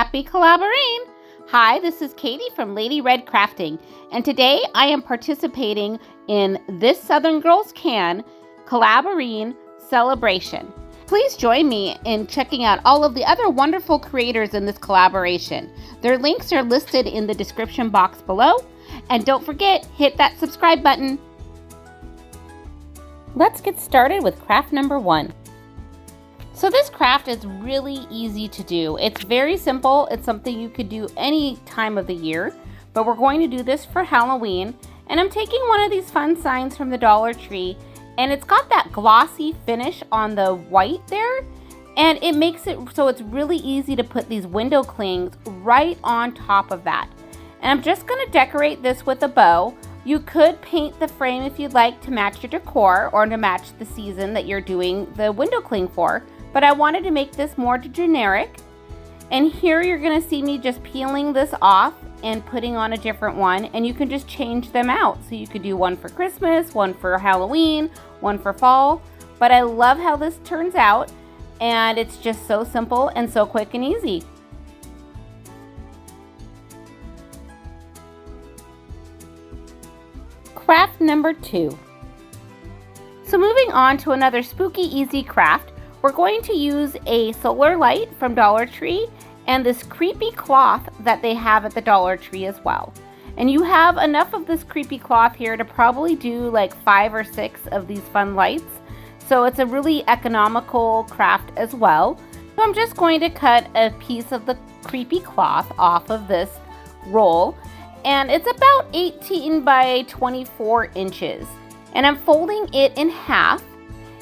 Happy Collaboween! Hi, this is Katie from Lady Red Crafting, and today I am participating in This Southern Girls Can Collaboween celebration. Please join me in checking out all of the other wonderful creators in this collaboration. Their links are listed in the description box below, and don't forget, hit that subscribe button. Let's get started with craft number 1. So this craft is really easy to do. It's very simple. It's something you could do any time of the year, but we're going to do this for Halloween. And I'm taking one of these fun signs from the Dollar Tree, and it's got that glossy finish on the white there, and it makes it so it's really easy to put these window clings right on top of that. And I'm just going to decorate this with a bow. You could paint the frame if you'd like to match your decor or to match the season that you're doing the window cling for. But I wanted to make this more generic. And here you're going to see me just peeling this off and putting on a different one. And you can just change them out. So you could do one for Christmas, one for Halloween, one for fall. But I love how this turns out. And it's just so simple and so quick and easy. Craft number 2. So moving on to another spooky easy craft. We're going to use a solar light from Dollar Tree and this creepy cloth that they have at the Dollar Tree as well. And you have enough of this creepy cloth here to probably do like 5 or 6 of these fun lights. So it's a really economical craft as well. So I'm just going to cut a piece of the creepy cloth off of this roll. And it's about 18 by 24 inches. And I'm folding it in half,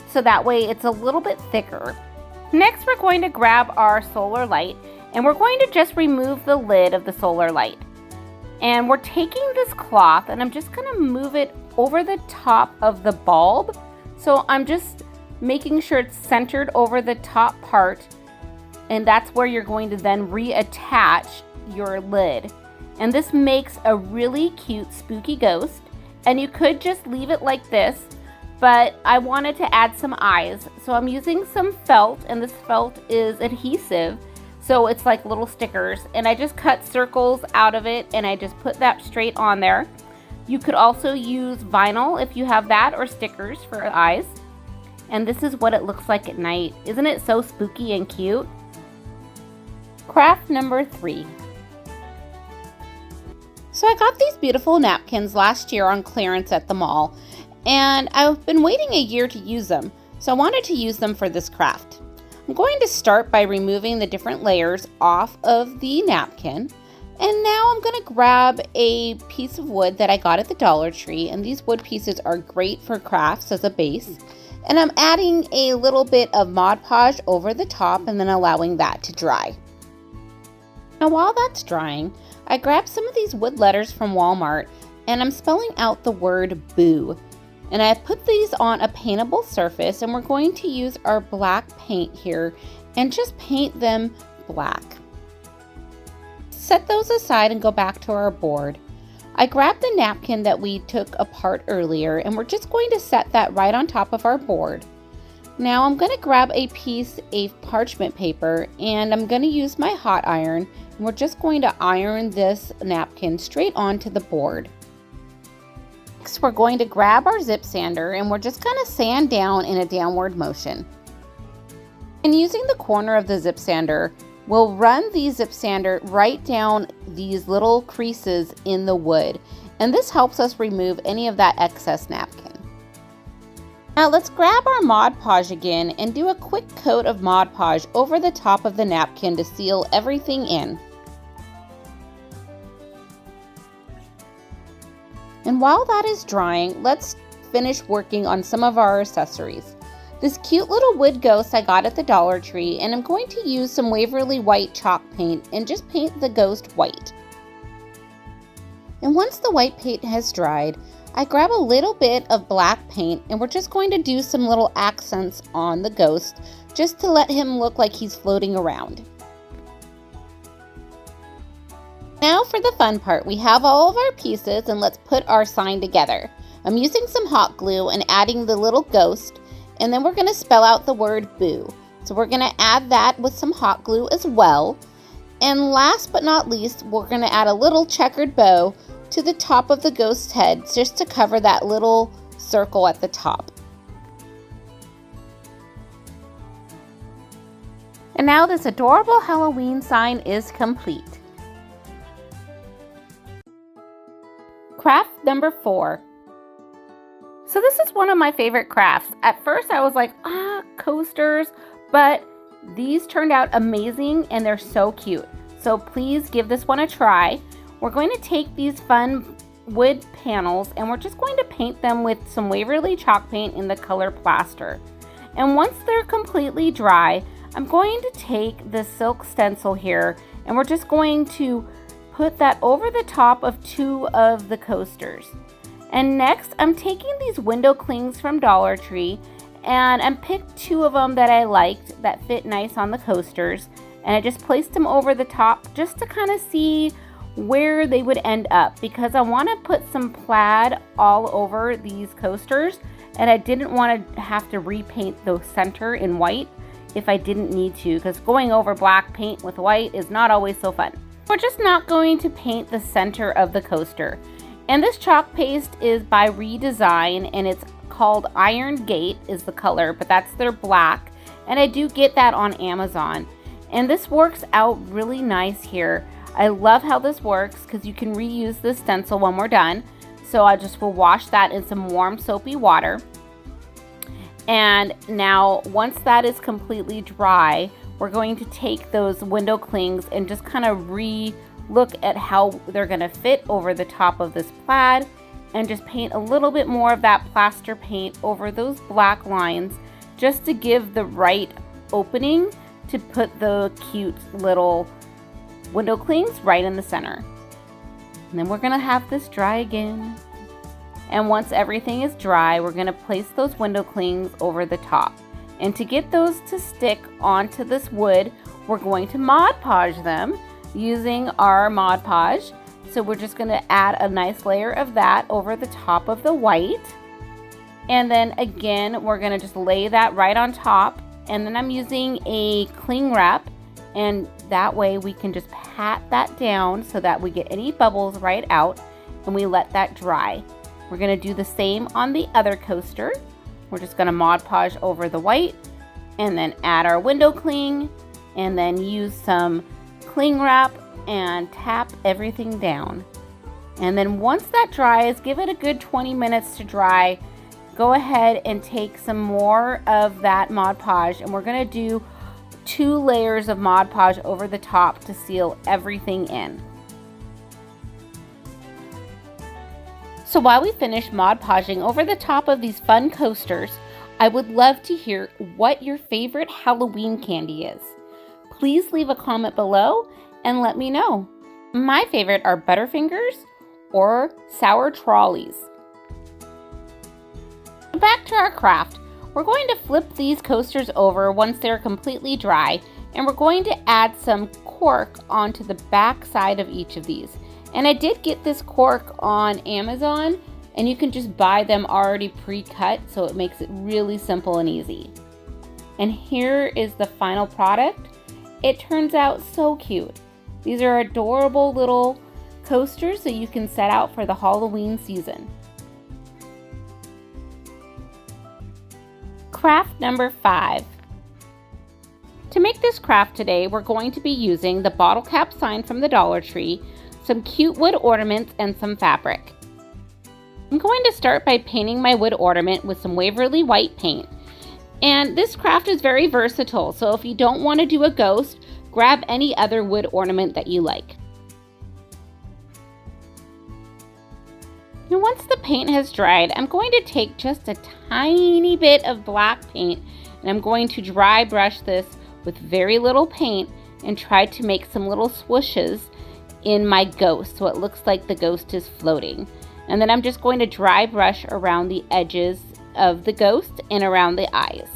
so that way it's a little bit thicker. Next, we're going to grab our solar light and we're going to just remove the lid of the solar light. And we're taking this cloth and I'm just going to move it over the top of the bulb. So I'm just making sure it's centered over the top part, and that's where you're going to then reattach your lid. And this makes a really cute spooky ghost, and you could just leave it like this. But I wanted to add some eyes, so I'm using some felt, and this felt is adhesive, so it's like little stickers, and I just cut circles out of it and I just put that straight on there. You could also use vinyl if you have that, or stickers for eyes. And this is what it looks like at night. Isn't it so spooky and cute? Craft number 3. So I got these beautiful napkins last year on clearance at the mall, and I've been waiting a year to use them, so I wanted to use them for this craft. I'm going to start by removing the different layers off of the napkin, and now I'm going to grab a piece of wood that I got at the Dollar Tree, and these wood pieces are great for crafts as a base, and I'm adding a little bit of Mod Podge over the top and then allowing that to dry. Now while that's drying, I grabbed some of these wood letters from Walmart and I'm spelling out the word boo. And I put these on a paintable surface, and we're going to use our black paint here and just paint them black. Set those aside and go back to our board. I grabbed the napkin that we took apart earlier, and we're just going to set that right on top of our board. Now I'm going to grab a piece of parchment paper, and I'm going to use my hot iron, and we're just going to iron this napkin straight onto the board. Next, we're going to grab our zip sander and we're just going to sand down in a downward motion. And using the corner of the zip sander, we'll run the zip sander right down these little creases in the wood. And this helps us remove any of that excess napkin. Now let's grab our Mod Podge again and do a quick coat of Mod Podge over the top of the napkin to seal everything in. And while that is drying, let's finish working on some of our accessories. This cute little wood ghost I got at the Dollar Tree, and I'm going to use some Waverly White chalk paint and just paint the ghost white. And once the white paint has dried, I grab a little bit of black paint and we're just going to do some little accents on the ghost just to let him look like he's floating around. Now for the fun part, we have all of our pieces and let's put our sign together. I'm using some hot glue and adding the little ghost, and then we're going to spell out the word boo. So we're going to add that with some hot glue as well. And last but not least, we're going to add a little checkered bow to the top of the ghost's head just to cover that little circle at the top. And now this adorable Halloween sign is complete. Craft number 4. So this is one of my favorite crafts. At first I was like, coasters, but these turned out amazing and they're so cute. So please give this one a try. We're going to take these fun wood panels and we're just going to paint them with some Waverly chalk paint in the color plaster. And once they're completely dry, I'm going to take this silk stencil here and we're just going to put that over the top of 2 of the coasters. And next I'm taking these window clings from Dollar Tree and I picked 2 of them that I liked that fit nice on the coasters, and I just placed them over the top just to kind of see where they would end up, because I want to put some plaid all over these coasters and I didn't want to have to repaint the center in white if I didn't need to, because going over black paint with white is not always so fun. We're just not going to paint the center of the coaster. And this chalk paste is by Redesign and it's called Iron Gate is the color, but that's their black. And I do get that on Amazon. And this works out really nice here. I love how this works because you can reuse this stencil when we're done. So I just will wash that in some warm soapy water. And now once that is completely dry, we're going to take those window clings and just kind of look at how they're going to fit over the top of this plaid and just paint a little bit more of that plaster paint over those black lines just to give the right opening to put the cute little window clings right in the center. And then we're going to have this dry again. And once everything is dry, we're going to place those window clings over the top. And to get those to stick onto this wood, we're going to Mod Podge them using our Mod Podge. So we're just going to add a nice layer of that over the top of the white. And then again, we're going to just lay that right on top. And then I'm using a cling wrap, and that way we can just pat that down so that we get any bubbles right out and we let that dry. We're going to do the same on the other coaster. We're just going to Mod Podge over the white and then add our window cling and then use some cling wrap and tap everything down. And then once that dries, give it a good 20 minutes to dry. Go ahead and take some more of that Mod Podge, and we're going to do 2 layers of Mod Podge over the top to seal everything in. So while we finish Mod Podging over the top of these fun coasters, I would love to hear what your favorite Halloween candy is. Please leave a comment below and let me know. My favorite are Butterfingers or Sour Trolleys. Back to our craft. We're going to flip these coasters over once they're completely dry, and we're going to add some cork onto the back side of each of these. And I did get this cork on Amazon, and you can just buy them already pre-cut, so it makes it really simple and easy. And here is the final product. It turns out so cute. These are adorable little coasters that you can set out for the Halloween season. Craft number 5. To make this craft today, we're going to be using the bottle cap sign from the Dollar Tree, some cute wood ornaments, and some fabric. I'm going to start by painting my wood ornament with some Waverly white paint. And this craft is very versatile, so if you don't want to do a ghost, grab any other wood ornament that you like. And once the paint has dried, I'm going to take just a tiny bit of black paint and I'm going to dry brush this with very little paint and try to make some little swooshes in my ghost so it looks like the ghost is floating. And then I'm just going to dry brush around the edges of the ghost and around the eyes.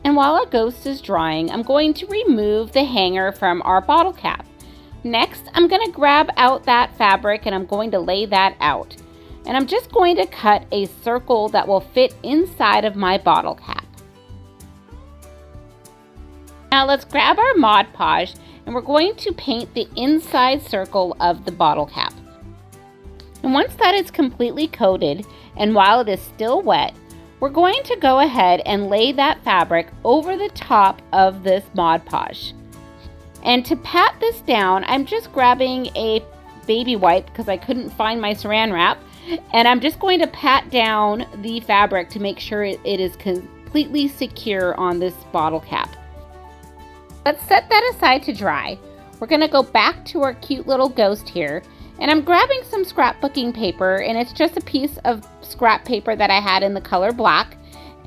And while our ghost is drying, I'm going to remove the hanger from our bottle cap. Next, I'm going to grab out that fabric and I'm going to lay that out. And I'm just going to cut a circle that will fit inside of my bottle cap. Now let's grab our Mod Podge and we're going to paint the inside circle of the bottle cap. And once that is completely coated, and while it is still wet, we're going to go ahead and lay that fabric over the top of this Mod Podge. And to pat this down, I'm just grabbing a baby wipe because I couldn't find my saran wrap, and I'm just going to pat down the fabric to make sure it is completely secure on this bottle cap. Let's set that aside to dry. We're going to go back to our cute little ghost here, and I'm grabbing some scrapbooking paper, and it's just a piece of scrap paper that I had in the color black,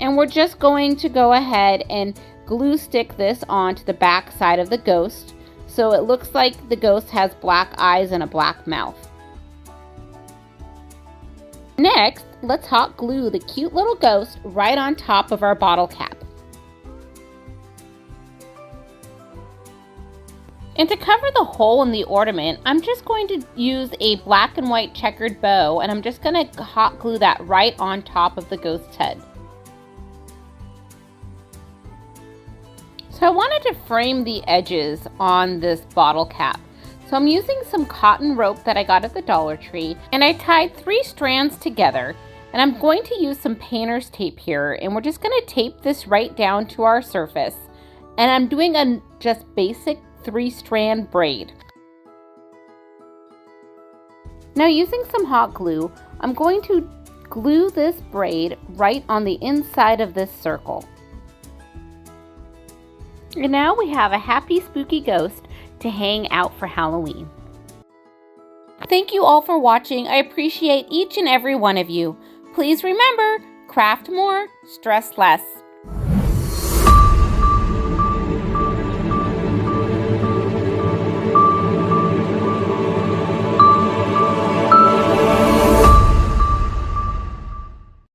and we're just going to go ahead and glue stick this onto the back side of the ghost so it looks like the ghost has black eyes and a black mouth. Next, let's hot glue the cute little ghost right on top of our bottle cap. And to cover the hole in the ornament, I'm just going to use a black and white checkered bow, and I'm just going to hot glue that right on top of the ghost's head. So I wanted to frame the edges on this bottle cap. So I'm using some cotton rope that I got at the Dollar Tree, and I tied 3 strands together, and I'm going to use some painter's tape here, and we're just going to tape this right down to our surface. And I'm doing a just basic 3-strand braid. Now using some hot glue, I'm going to glue this braid right on the inside of this circle. And now we have a happy spooky ghost to hang out for Halloween. Thank you all for watching. I appreciate each and every one of you. Please remember, craft more, stress less.